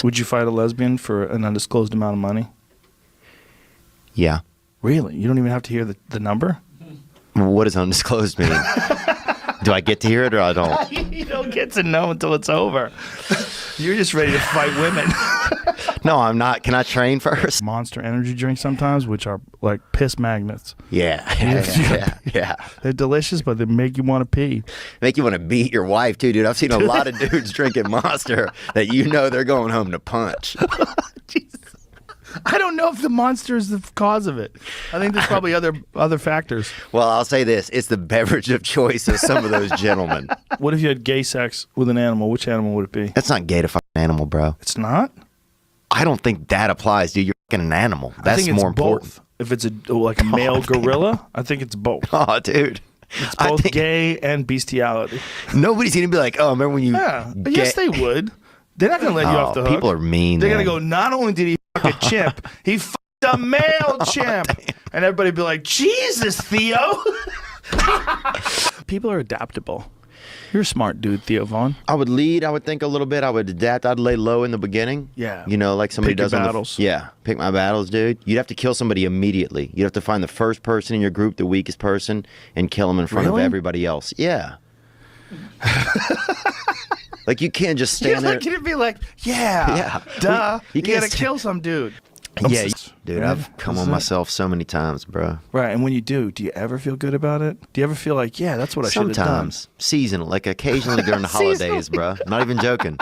Would you fight a lesbian for an undisclosed amount of money? Yeah. Really? You don't even have to hear the number? What does undisclosed mean? Do I get to hear it or I don't? You don't get to know until it's over. You're just ready to fight women. No, I'm not. Can I train first? Monster energy drinks sometimes, which are like piss magnets. Yeah. They're delicious, but they make you want to pee. Make you want to beat your wife, too, dude. I've seen a lot of dudes drinking Monster that you know they're going home to punch. Jesus. I don't know if the Monster is the cause of it. I think there's probably other factors. Well, I'll say this. It's the beverage of choice of some of those gentlemen. What if you had gay sex with an animal? Which animal would it be? That's not gay to fuck an animal, bro. It's not? I don't think that applies, dude. You're fucking an animal. That's I think it's more important. Both. If it's a male gorilla, I think it's both. Oh, dude. It's both gay and bestiality. Nobody's going to be like, oh, remember when you... Yeah, yes, they would. They're not going to let you off the hook. People are mean. They're going to go, not only did he fuck a chimp, he fucked a male chimp. And everybody be like, Jesus, Theo. People are adaptable. You're a smart dude, Theo Vaughn. I would lead, I would think a little bit. I would adapt. I'd lay low in the beginning. Yeah. You know, like somebody Pick your does on battles. Yeah, pick my battles, dude. You'd have to kill somebody immediately. You'd have to find the first person in your group, the weakest person, and kill them in front of everybody else. Yeah. Like, you can't just stand there. You'd be like, yeah, duh. You gotta kill some dude. Yeah, dude, I've come on myself so many times, bro. Right, and when you do you ever feel good about it? Do you ever feel like, yeah, that's what I should have done? Sometimes. Seasonal, like occasionally during the holidays, bro. Not even joking.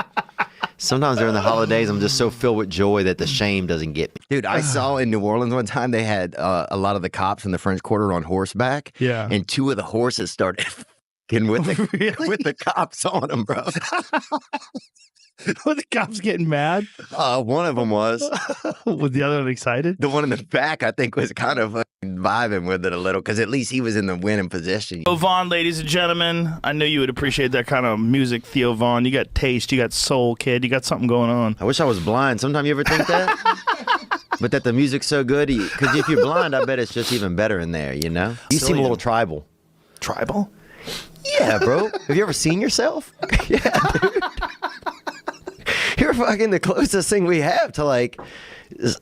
Sometimes during the holidays, I'm just so filled with joy that the shame doesn't get me. Dude, I saw in New Orleans one time they had a lot of the cops in the French Quarter on horseback. Yeah. And two of the horses started with the cops on them, bro. Were the cops getting mad? One of them was. Was the other one excited? The one in the back, I think, was kind of vibing with it a little, because at least he was in the winning position. Theo Vaughn, ladies and gentlemen. I know you would appreciate that kind of music, Theo Vaughn. You got taste, you got soul, kid. You got something going on. I wish I was blind. Sometimes you ever think that? But that the music's so good, because if you're blind, I bet it's just even better in there, you know? You seem a little tribal. Tribal? Yeah, bro. Have you ever seen yourself? Yeah, dude. You're fucking the closest thing we have to, like,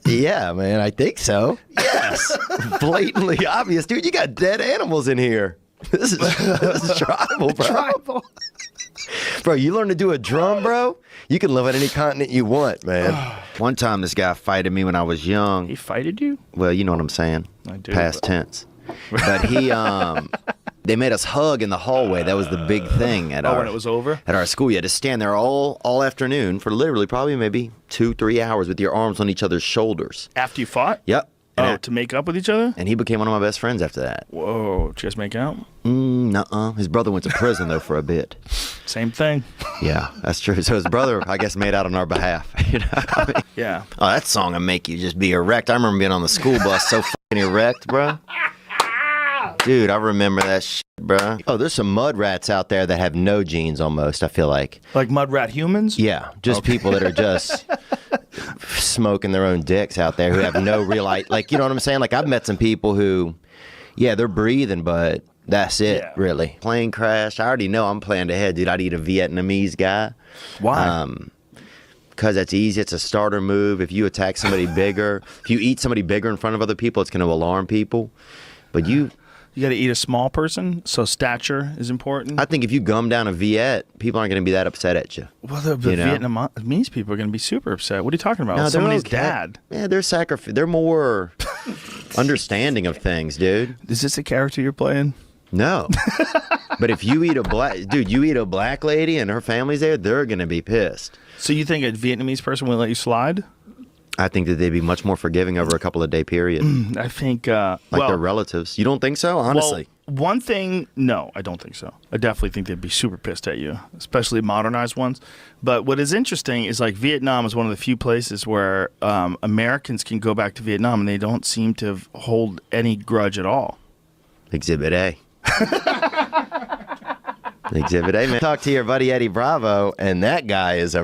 yeah, man, I think so. Yes. Blatantly obvious. Dude, you got dead animals in here. This is tribal, bro. Tribal. Bro, you learn to do a drum, bro, you can live on any continent you want, man. One time this guy fighted me when I was young. He fighted you? Well, you know what I'm saying. I do. Past tense. But he, they made us hug in the hallway. That was the big thing at when it was over? At our school. You had to stand there all afternoon for literally probably maybe 2-3 hours with your arms on each other's shoulders. After you fought? Yep. To make up with each other? And he became one of my best friends after that. Whoa. Did you guys make out? Nuh-uh. His brother went to prison, though, for a bit. Same thing. Yeah, that's true. So his brother, I guess, made out on our behalf. You know what I mean? Yeah. Oh, that song will make you just be erect. I remember being on the school bus so fucking erect, bro. Dude, I remember that shit, bro. Oh, there's some mud rats out there that have no genes almost, I feel like. Like mud rat humans? Yeah, just people that are just smoking their own dicks out there who have no real, like, you know what I'm saying? Like, I've met some people who, yeah, they're breathing, but that's it, really. Plane crash. I already know I'm planning ahead, dude. I'd eat a Vietnamese guy. Why? Because that's easy. It's a starter move. If you attack somebody bigger, if you eat somebody bigger in front of other people, it's going to alarm people. But you got to eat a small person, so stature is important. I think if you gum down a Viet, people aren't going to be that upset at you. Well, the Vietnamese people are going to be super upset. What are you talking about? No, somebody's dad. Yeah, they're more understanding of things, dude. Is this a character you're playing? No. But if you eat you eat a black lady and her family's there, they're going to be pissed. So you think a Vietnamese person will let you slide? I think that they'd be much more forgiving over a couple of day period. I think their relatives. You don't think so? Honestly. Well, one thing, no, I don't think so. I definitely think they'd be super pissed at you, especially modernized ones. But what is interesting is, like, Vietnam is one of the few places where Americans can go back to Vietnam and they don't seem to hold any grudge at all. Exhibit A. Exhibit A, man. Talk to your buddy Eddie Bravo, and that guy is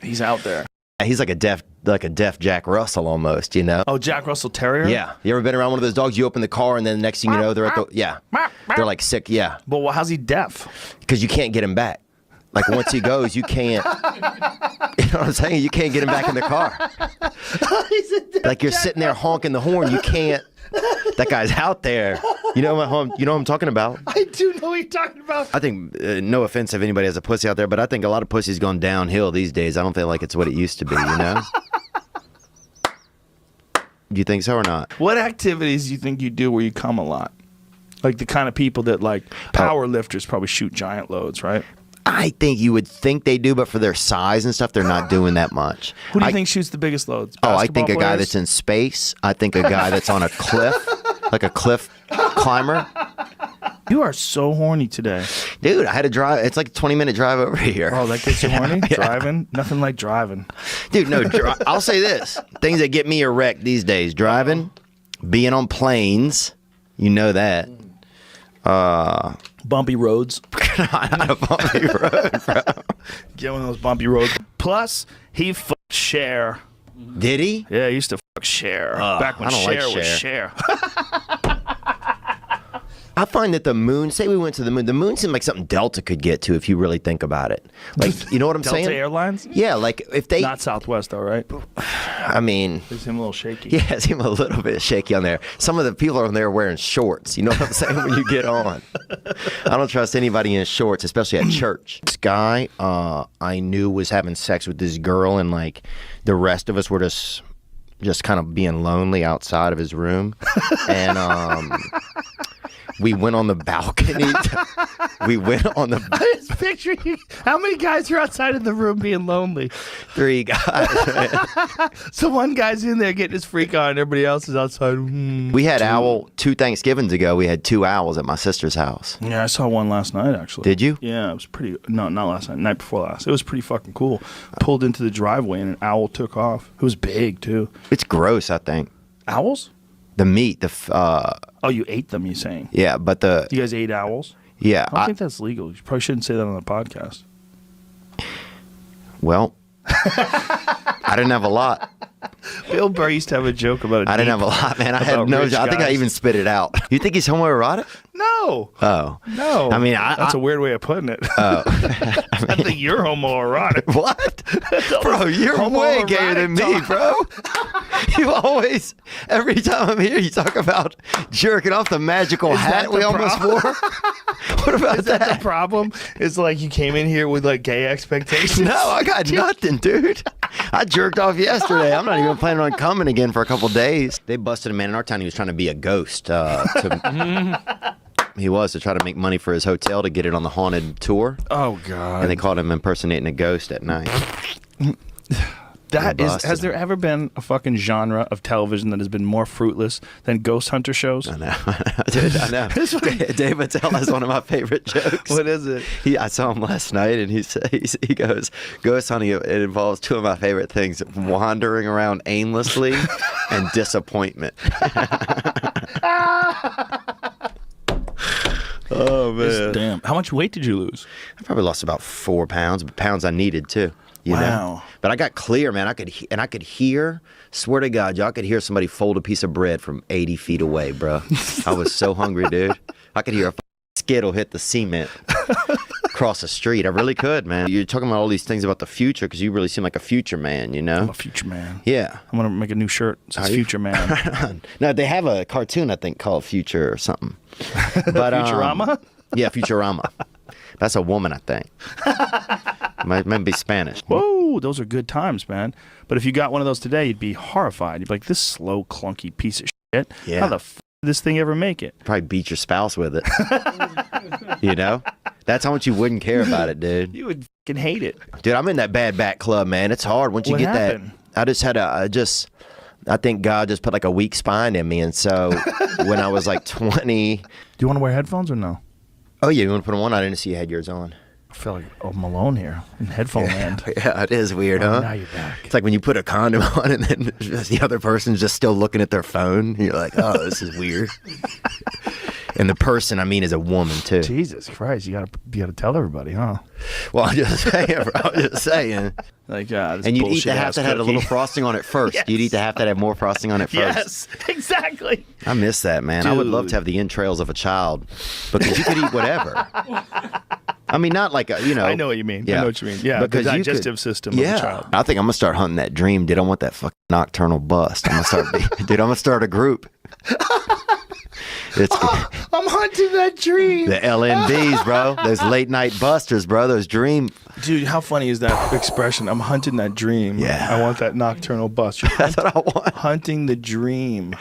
He's out there. He's like a deaf Jack Russell almost, you know? Oh, Jack Russell Terrier? Yeah. You ever been around one of those dogs? You open the car and then the next thing you know, they're at they're like sick, yeah. But how's he deaf? Because you can't get him back. Like once he goes, you can't. You know what I'm saying? You can't get him back in the car. Like you're sitting there honking the horn. You can't. That guy's out there. You know what I'm talking about? I do know what you're talking about. I think, no offense if anybody has a pussy out there, but I think a lot of pussy's gone downhill these days. I don't feel like it's what it used to be, you know? Do you think so or not? What activities do you think you do where you come a lot? Like the kind of people that like power lifters probably shoot giant loads, right? I think you would think they do, but for their size and stuff, they're not doing that much. Who do you think shoots the biggest loads? I think a Basketball guy players? that's in space. I think a guy that's on a cliff, like a cliff climber. You are so horny today. Dude, I had to drive. It's like a 20-minute drive over here. Oh, that gets you horny? Yeah. Driving? Nothing like driving. Dude, no, I'll say this. Things that get me erect these days. Driving, being on planes. You know that. Bumpy roads. Not a bumpy road, bro. Get one of those bumpy roads. Plus, he fucked Cher. Did he? Yeah, he used to fuck Cher. Back when I don't like Cher was Cher. Cher. I find that the moon, say we went to the moon seemed like something Delta could get to if you really think about it. Like, you know what I'm Delta saying? Airlines? Yeah, like if they, Not Southwest, though, right? I mean, They seem a little shaky. yeah, it seemed a little bit shaky on there. Some of the people on there are wearing shorts. You know what I'm saying? When you get on, I don't trust anybody in shorts, especially at church. This guy I knew was having sex with this girl, and like the rest of us were just kind of being lonely outside of his room, and we went on the balcony. We went on the. I just picture you. How many guys are outside of the room being lonely? 3 guys. Man. So one guy's in there getting his freak on, and everybody else is outside. We had owl 2 Thanksgivings ago. We had 2 owls at my sister's house. Yeah, I saw one last night, actually. Did you? Yeah, it was pretty. No, not last night. Night before last. It was pretty fucking cool. Pulled into the driveway, and an owl took off. It was big, too. It's gross, I think. Owls? The meat, Oh, you ate them, you saying? yeah, but the You guys ate owls? yeah. I don't think that's legal. You probably shouldn't say that on the podcast. Well, I didn't have a lot. Bill Burr used to have a joke about it. I didn't have a lot, man. I had no. I think I even spit it out. You think he's homoerotic? No. Oh, No. I mean, that's a weird way of putting it. Oh, I think you're homoerotic. what, bro? You're way gayer than me, bro. You always, every time I'm here, you talk about jerking off the magical hat we almost wore. What about Is that the problem? It's like you came in here with like gay expectations. No, I got nothing, dude. I jerked off yesterday. I'm not even planning on coming again for a couple days. They busted a man in our town. He was trying to be a ghost. He was to try to make money for his hotel to get it on the haunted tour. Oh God. And they caught him impersonating a ghost at night. That They is. busted Has him. there ever been a fucking genre of television that has been more fruitless than ghost hunter shows? I know. Dude, I know. Dave Attell has one of my favorite jokes. What is it? I saw him last night, and he goes, "Ghost hunting. It involves 2 of my favorite things: wandering around aimlessly and disappointment." Oh man! Damn. How much weight did you lose? I probably lost about 4 pounds, but pounds I needed too. You know? Wow. But I got clear, man. I could hear. Swear to God, y'all could hear somebody fold a piece of bread from 80 feet away, bro. I was so hungry, dude. I could hear a skittle hit the cement across the street. I really could, man. You're talking about all these things about the future because you really seem like a future man, you know? I'm a future man. Yeah. I'm gonna make a new shirt. It says Are you? Future Man. No, they have a cartoon, I think, called Future or something. But Futurama? Yeah, Futurama. That's a woman, I think. Might be Spanish. Whoa, those are good times, man. But if you got one of those today, you'd be horrified. You'd be like, this slow, clunky piece of shit. Yeah. How the f did this thing ever make it? Probably beat your spouse with it. You know? That's how much you wouldn't care about it, dude. You would fucking hate it. Dude, I'm in that bad back club, man. It's hard once you What get happened? that. I think God just put like a weak spine in me. And so when I was like 20. Do you want to wear headphones or no? Oh, yeah, you want to put them on? I didn't see you had yours on. I feel like I'm alone here in headphone land. Yeah, it is weird, huh? Now you're back. It's like when you put a condom on and then the other person's just still looking at their phone. You're like, oh, this is weird. And the person, I mean, is a woman, too. Jesus Christ, you gotta tell everybody, huh? Well, I'm just saying, bro. I'm just saying. Like, And you'd eat the half that had a little frosting on it first. Yes. You'd eat the half that had more frosting on it first. Yes, exactly. I miss that, man. I would love Dude. to have the entrails of a child because you could eat whatever. I mean, not like a, I know what you mean. Yeah. I know what you mean. Yeah, Because the you could- digestive system of a child. I think I'm gonna start hunting that dream, dude. I want that fucking nocturnal bust. I'm gonna start, dude. I'm gonna start a group. It's I'm hunting that dream. the LNBs, bro. Those late night busters, bro. Those dream. Dude, how funny is that expression? I'm hunting that dream. Yeah. I want that nocturnal bust. You're That's what I want. hunting the dream.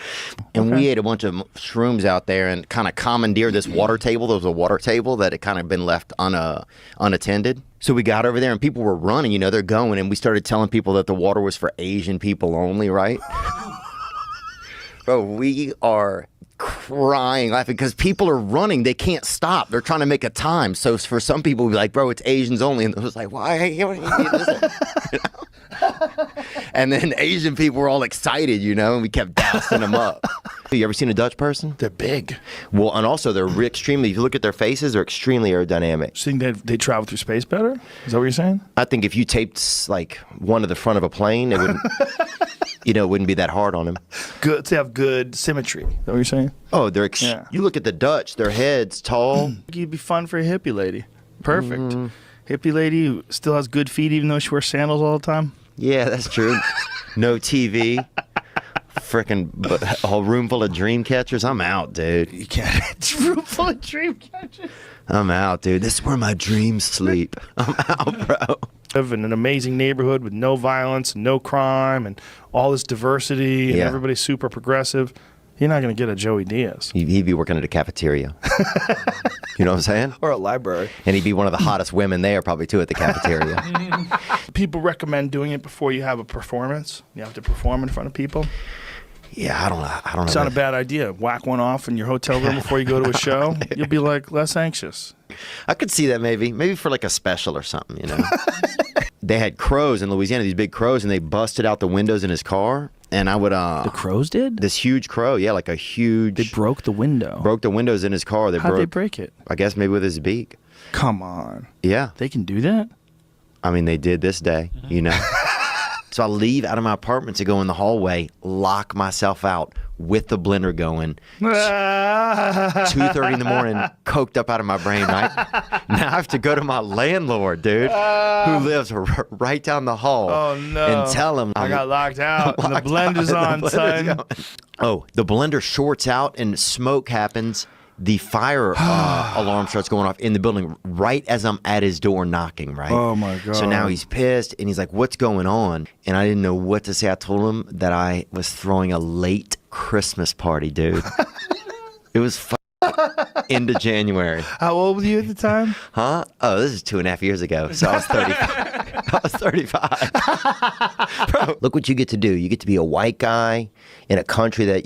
And we ate a bunch of shrooms out there and kind of commandeered this water table. There was a water table that had kind of been left unattended. So we got over there and people were running, they're going. And we started telling people that the water was for Asian people only, right? Bro, we are crying, laughing because people are running. They can't stop. They're trying to make a time. So for some people, we'd be like, bro, it's Asians only. And it was like, why? And then Asian people were all excited, and we kept dousing them up. You ever seen a Dutch person? They're big. Well, and also they're extremely, if you look at their faces, they're extremely aerodynamic. So you think they travel through space better? Is that what you're saying? I think if you taped like one to the front of a plane, it wouldn't, it wouldn't be that hard on them. Good to have good symmetry. Is that what you're saying? Oh, they're, Yeah. You look at the Dutch, their heads tall. You'd be fun for a hippie lady. Perfect. Hippie lady who still has good feet even though she wears sandals all the time. Yeah, that's true. No TV. Freaking a whole room full of dream catchers. I'm out, dude. You can't. It's a room full of dream catchers. I'm out, dude. This is where my dreams sleep. I'm out, bro. Live in an amazing neighborhood with no violence, no crime, and all this diversity, and Yeah. everybody's super progressive. You're not going to get a Joey Diaz. He'd be working at a cafeteria. You know what I'm saying? Or a library. And he'd be one of the hottest women there, probably, too, at the cafeteria. People recommend doing it before you have a performance. You have to perform in front of people. Yeah, I don't know. It's not a bad idea. Whack one off in your hotel room before you go to a show. You'll be like less anxious. I could see that maybe for like a special or something, They had crows in Louisiana, these big crows, and they busted out the windows in his car. And I would The crows did? this huge crow, yeah, like a huge. They broke the window. broke the windows in his car. How'd they break it? I guess maybe with his beak. Come on. Yeah, They can do that? I mean they did this day, So I leave out of my apartment to go in the hallway, lock myself out with the blender going. 2:30 in the morning, coked up out of my brain, right? Now I have to go to my landlord, dude, who lives right down the hall. Oh, no. And tell him I got locked out. And the locked blender's out, on, the blender's son. going. Oh, the blender shorts out and smoke happens. The fire alarm starts going off in the building right as I'm at his door knocking, right? Oh, my God. So now he's pissed and he's like, what's going on? And I didn't know what to say. I told him that I was throwing a late Christmas party, dude. It was into January. How old were you at the time? Huh? Oh, this is 2.5 years ago. So I was 35. I was 35. Bro, look what you get to do. You get to be a white guy in a country that,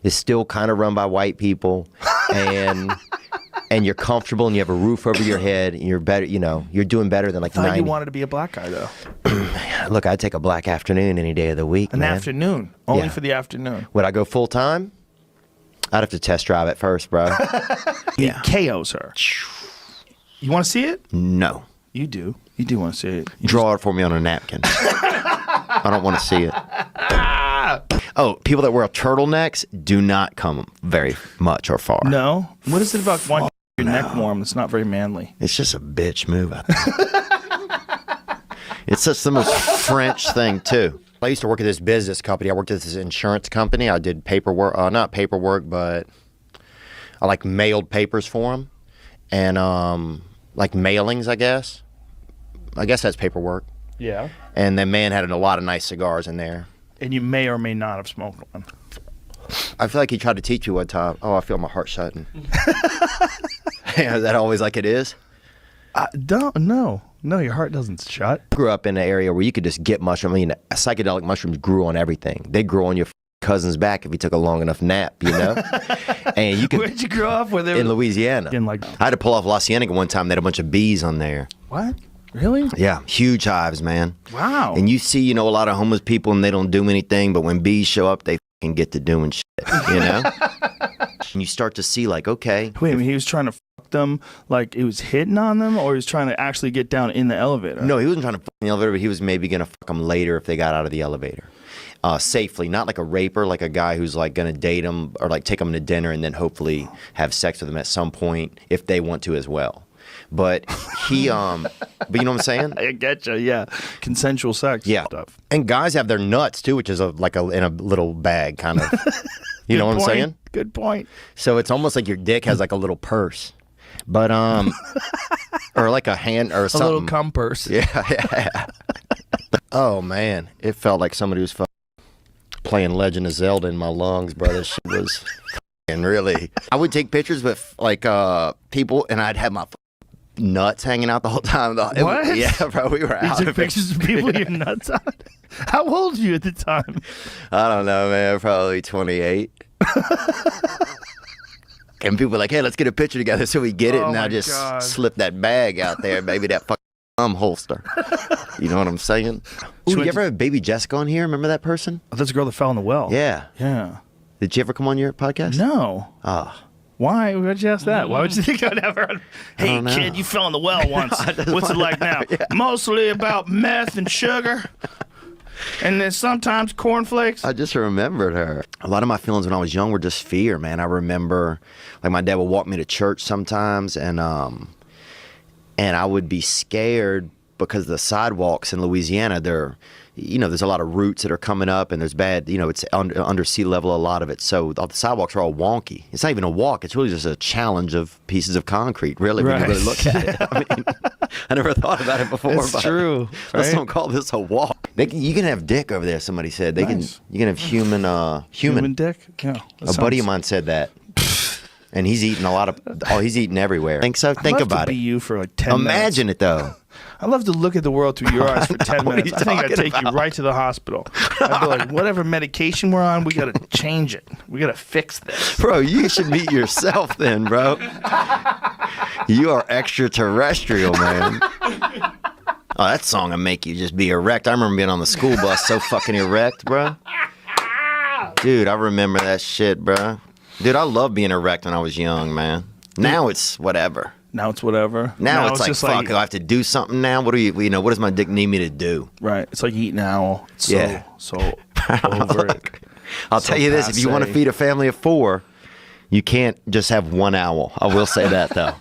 is still kind of run by white people. And you're comfortable and you have a roof over your head and you're better, you're doing better than like I thought 90. you wanted to be a black guy, though. Look, I'd take a black afternoon any day of the week, An man. afternoon. Only Yeah. for the afternoon. Would I go full time? I'd have to test drive it first, bro. He KOs her. You want to see it? No. You do. You do want to see it. You Draw it for me on a napkin. I don't want to see it. Oh, people that wear turtlenecks do not come very much or far. No. What is it about wanting your neck warm that's not very manly? It's just a bitch move, I think. It's just the most French thing, too. I used to work at this business company. I worked at this insurance company. I did paperwork, not paperwork, but I mailed papers for them. And mailings, I guess. I guess that's paperwork. Yeah. And the man had a lot of nice cigars in there. And you may or may not have smoked one. I feel like he tried to teach me one time. Oh, I feel my heart shutting. Is that always like it is? No, your heart doesn't shut. I grew up in an area where you could just get mushroom. I mean, psychedelic mushrooms grew on everything. They grew on your cousin's back if he took a long enough nap, And you could. Where'd you grow up? In Louisiana. I had to pull off La Cienega one time. They had a bunch of bees on there. What? Really? Yeah, huge hives, man. Wow. And you see, a lot of homeless people and they don't do anything, but when bees show up, they can get to doing shit, And you start to see okay. Wait a minute, he was trying to fuck them like it was hitting on them, or he was trying to actually get down in the elevator? No, he wasn't trying to fuck in the elevator, but he was maybe going to fuck them later if they got out of the elevator. Safely, not like a raper, like a guy who's going to date them or take them to dinner and then hopefully have sex with them at some point if they want to as well. But he, but you know what I'm saying? I get you. Yeah, consensual sex. Yeah. Stuff. And guys have their nuts too, which is in a little bag, kind of. You know what I'm saying? Good point. So it's almost like your dick has like a little purse, but or like a hand or something. A little cum purse. Yeah. Oh man, it felt like somebody was playing Legend of Zelda in my lungs, bro. This shit was really. I would take pictures with like people, and I'd have my nuts hanging out the whole time. What? Yeah, bro. We were out. You took pictures of people with your nuts out? How old were you at the time? I don't know, man. Probably 28. And people were like, hey, let's get a picture together. So we get it, and I just slip that bag out there, maybe that fucking holster. You know what I'm saying? Ooh, did you ever have Baby Jessica on here? Remember that person? Oh, that's the girl that fell in the well. Yeah. Yeah. Did she ever come on your podcast? No. Oh. Why? Why'd you ask that? Why would you think I'd ever? Hey, kid, you fell in the well once. What's it like now? Yeah. Mostly about meth and sugar. And then sometimes cornflakes. I just remembered her. A lot of my feelings when I was young were just fear, man. I remember, like, my dad would walk me to church sometimes, and I would be scared because the sidewalks in Louisiana, there's a lot of roots that are coming up, and there's bad, it's under sea level, a lot of it. So the sidewalks are all wonky. It's not even a walk. It's really just a challenge of pieces of concrete, really, when you really look at it. I mean, I never thought about it before. It's true. Let's don't call this a walk. You can have dick over there, somebody said. You can have human dick? Yeah. A buddy of mine said that. And he's eating he's eating everywhere. Think so? Think about to be it. you for like 10 minutes. Imagine it, though. I'd love to look at the world through your eyes for 10 minutes. I think I'd take you right to the hospital. I'd be like, whatever medication we're on, we got to change it. We got to fix this. Bro, you should meet yourself then, bro. You are extraterrestrial, man. Oh, that song will make you just be erect. I remember being on the school bus so fucking erect, bro. Dude, I remember that shit, bro. Dude, I love being erect when I was young, man. Now it's whatever. Now it's whatever. Now it's like, fuck, I have to do something now. What does my dick need me to do? Right. It's like eating an owl. It's so over it. I'll tell you this, if you want to feed a family of 4, you can't just have one owl. I will say that, though.